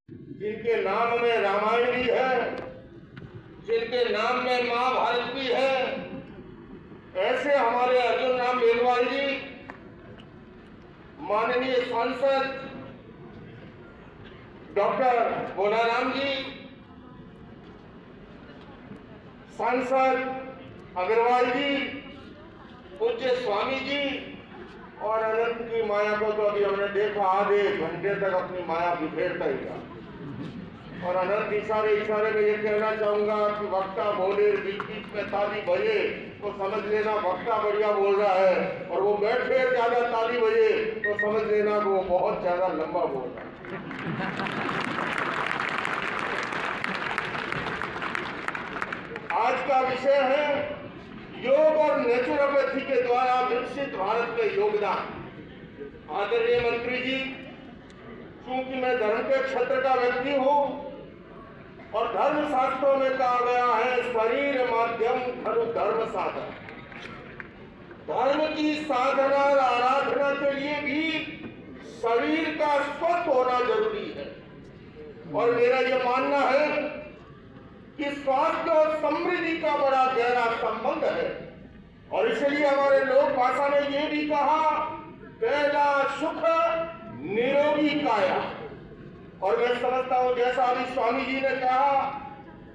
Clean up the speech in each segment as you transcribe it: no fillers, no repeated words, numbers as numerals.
जिनके नाम में रामायण भी है, जिनके नाम में महाभारत भी है, ऐसे हमारे अर्जुन राम मेघवाल जी, माननीय सांसद डॉक्टर बोलाराम जी, सांसद अग्रवाल जी, पूज्य स्वामी जी और अनंत की माया को तो अभी हमने देखा आधे घंटे तक अपनी माया बिखेरता ही रहा। और अनंत इशारे में ये कहना चाहूंगा कि वक्ता बोले, बीच बीच में ताली बजे तो समझ लेना वक्ता बढ़िया बोल रहा है, और वो बैठे ज्यादा ताली बजे तो समझ लेना कि वो बहुत ज्यादा लंबा बोल रहा है। आज का विषय है योग और नेचुरोपैथी के द्वारा विकसित भारत में योगदान। आदरणीय मंत्री जी, चूंकि मैं धर्म के क्षेत्र का व्यक्ति हूं और धर्म शास्त्रों में कहा गया है शरीर माध्यम खलु धर्म साधन। धर्म की साधना और आराधना के लिए भी शरीर का स्वस्थ होना जरूरी है। और मेरा यह मानना है कि स्वास्थ्य और समृद्धि का बड़ा गहरा संबंध है। और इसलिए हमारे लोक भाषा में ये भी कहा, पहला सुख निरोगी काया। और मैं समझता हूं जैसा अभी स्वामी जी ने कहा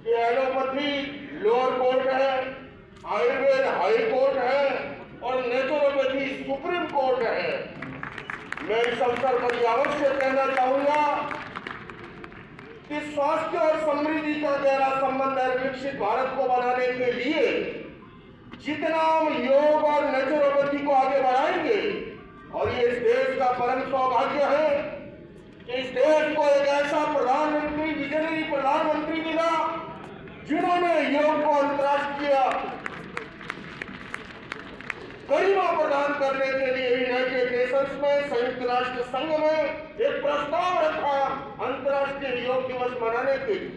कि एलोपैथी लोअर कोर्ट है, आयुर्वेद हाई कोर्ट है और नेचुरोपैथी सुप्रीम कोर्ट है। मैं इस अवसर पर अवश्य कहना चाहूंगा कि स्वास्थ्य और समृद्धि का गहरा संबंध है। विकसित भारत को बनाने के लिए जितना हम योग और नेचुरोपैथी को आगे बढ़ाएंगे, और ये इस देश का परम सौभाग्य है कि इस देश को एक ऐसा प्रधानमंत्री, विजनरी प्रधानमंत्री मिला जिन्होंने योग को अंतर्राष्ट्रीय गरिमा प्रदान करने के लिए यूनाइटेड नेशंस में, संयुक्त राष्ट्र संघ में एक प्रस्ताव रखा अंतर्राष्ट्रीय योग दिवस मनाने के लिए।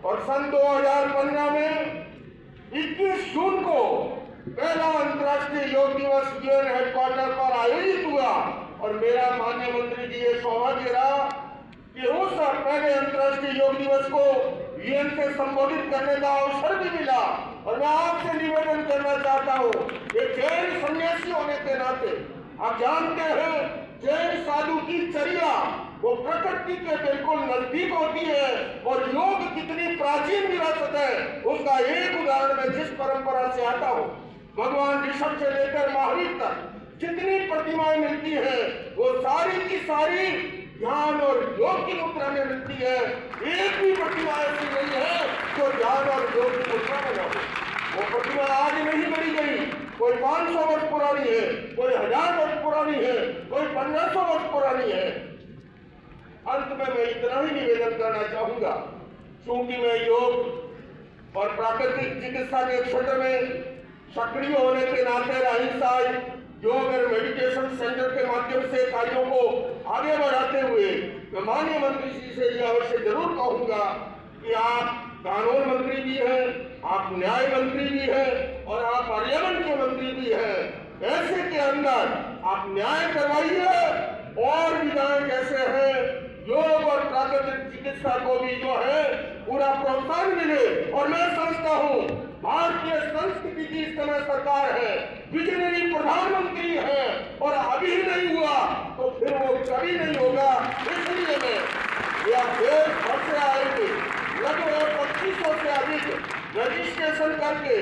और सन 2015 में 21 जून को पहला अंतर्राष्ट्रीय योग दिवस यूएन हेडक्वार्टर पर आयोजित हुआ। और मेरा माननीय मंत्री जी ये सौभाग्य रहा कि उस पहले अंतर्राष्ट्रीय योग दिवस को यूएन से संबोधित करने का अवसर भी मिला। और मैं आपसे निवेदन करना चाहता हूँ, एक जैन सन्यासी होने के नाते आप जानते हैं जैन साधु की चर्या वो प्रकृति के बिल्कुल नजदीक होती है। और योग कितनी प्राचीन विरासत है उसका एक उदाहरण मैं जिस परंपरा से आता हूँ, भगवान ऋषभ से लेकर महावीर तक जितनी प्रतिमाएं मिलती है वो सारी की सारी ध्यान और योग की मुद्रा में मिलती है। एक भी प्रतिमा ऐसी नहीं है जो ध्यान और योग की मुद्रा में हो। वो प्रतिमा आज नहीं बनी गई, कोई 500 वर्ष पुरानी है, कोई 1000 वर्ष पुरानी है, कोई 1500 वर्ष पुरानी है। अंत में मैं इतना ही निवेदन करना चाहूंगा, क्योंकि मैं योग और प्राकृतिक चिकित्सा के क्षेत्र में सक्रिय होने के नाते अहिंसा योग और मेडिटेशन सेंटर के माध्यम से कार्यों को आगे बढ़ाते हुए मैं माननीय मंत्री जी से यह अवश्य जरूर कहूंगा कि आप कानून मंत्री भी हैं, आप न्याय मंत्री भी हैं और आप पर्यावरण के मंत्री भी हैं। ऐसे के अंदर आप न्याय करवाइए और विधायक ऐसे हैं योग और प्राकृतिक चिकित्सा को भी जो है पूरा प्रोत्साहन मिले। और मैं समझता हूँ भारतीय संस्कृति की इस समय सरकार है, विजनरी प्रधानमंत्री है और अभी नहीं हुआ तो फिर वो कभी नहीं होगा। इसलिए मैं यह देश भर से आएंगे लगभग 2500 से अधिक रजिस्ट्रेशन करके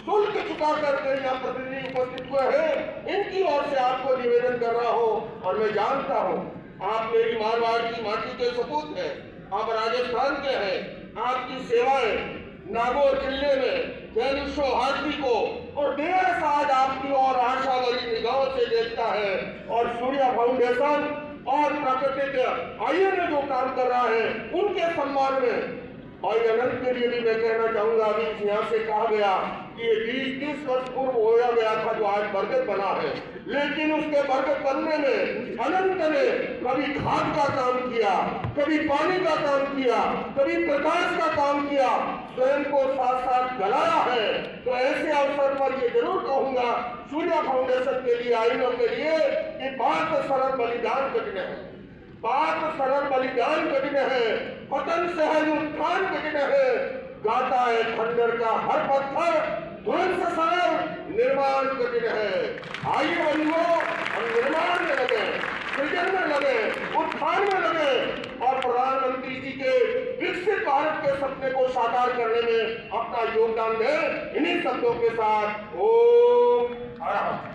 शुल्क चुका करके यहाँ प्रतिनिधि उपस्थित हुए हैं, इनकी ओर से आपको निवेदन कर रहा हूँ। और मैं जानता हूँ आप मेरी मारवाड़ की माटी के सपूत हैं, आप राजस्थान के हैं, आपकी सेवाएं नागौर जिले में जैनुषो हाथी को और देश आज आपकी और आशा वाली निगाहों से देखता है। और सूर्या फाउंडेशन और प्राकृतिक आयन जो काम कर रहा है उनके सम्मान में और अनंत के लिए भी मैं कहना चाहूंगा, अभी यहाँ से कहा गया कि ये 20-30 वर्ष पूर्व होया गया था जो आज बरगद बना है, लेकिन उसके बरगद बनने में अनंत ने कभी खाद का काम किया, कभी पानी का काम किया, कभी प्रकाश का काम किया, स्वयं को साथ साथ गलाया है। तो ऐसे अवसर पर ये जरूर कहूंगा सूर्या फाउंडेशन के लिए, आइनों के लिए कि बात सरल बलिदान कठिन है। पाप सरल बलिदान कठिन है, पतन सहज उत्थान कठिन है। गाता है खंडर का हर पत्थर, ध्वंस सरल निर्माण कठिन है। आइए बंधुओं, हम निर्माण में लगे, सृजन में लगे, उत्थान में लगे और प्रधानमंत्री जी के विकसित भारत के सपने को साकार करने में अपना योगदान दें। इन्हीं शब्दों के साथ ओम हर हर।